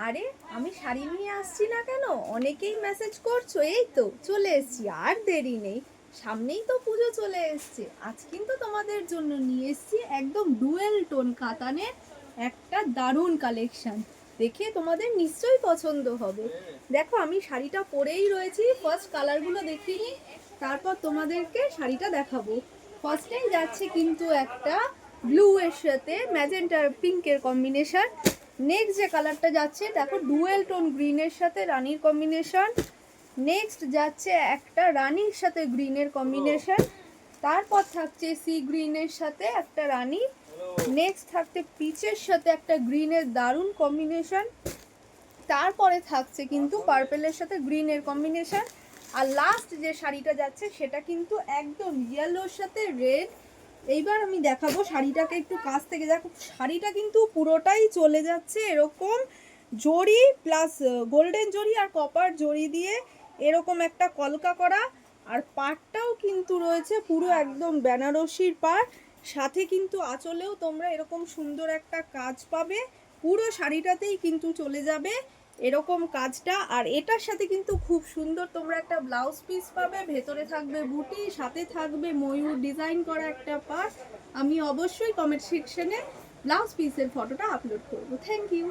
আরে আমি শাড়ি নিয়ে আসছি না কেন? অনেকেই মেসেজ করছো। এই তো চলে এসেছি, আর দেরি নেই। সামনেই তো পুজো চলে এসছে। আজ কিন্তু তোমাদের জন্য নিয়ে এসেছি একদম ডুয়েল টোন কাতানের একটা দারুণ কালেকশন। দেখে তোমাদের নিশ্চয়ই পছন্দ হবে। দেখো আমি শাড়িটা পরেই রয়েছি, ফার্স্ট কালারগুলো দেখিয়ে নিই, তারপর তোমাদেরকে শাড়িটা দেখাবো। ফার্স্টেই যাচ্ছে কিন্তু একটা ব্লু এর সাথে ম্যাজেন্টার পিঙ্কের কম্বিনেশন। নেক্সট যে কালারটা যাচ্ছে দেখো ডুয়েল টোন গ্রিনের সাথে রানীর কম্বিনেশন। নেক্সট যাচ্ছে একটা রানীর সাথে গ্রিনের কম্বিনেশন। তারপর থাকছে সি গ্রিনের সাথে একটা রানী। নেক্সট থাকছে পিচের সাথে একটা গ্রিনের দারুণ কম্বিনেশন। তারপরে থাকছে কিন্তু পার্পেলের সাথে গ্রিনের কম্বিনেশন। আর লাস্ট যে শাড়িটা যাচ্ছে সেটা কিন্তু একদম ইয়েলোর সাথে রেড। এইবার আমি দেখাবো শাড়িটাকে একটু কাছ থেকে। দেখো শাড়িটা কিন্তু পুরোটাই চলে যাচ্ছে এরকম জরি প্লাস গোল্ডেন জরি আর কপার জরি দিয়ে এরকম একটা কলকা করা। আর পাড়টাও কিন্তু রয়েছে পুরো একদম বেনারসির পাড়। সাথে কিন্তু আঁচলেও তোমরা এরকম সুন্দর একটা কাজ পাবে। পুরো শাড়িটাতেই কিন্তু চলে যাবে এরকম কাজটা। আর এটার সাথে কিন্তু খুব সুন্দর তোমরা একটা ব্লাউজ পিস পাবে, ভেতরে থাকবে বুটি, সাথে থাকবে ময়ূর ডিজাইন করা একটা পার্ট। আমি অবশ্যই কমেন্ট সেকশনে ব্লাউজ পিসের ফটোটা আপলোড করব। Thank you.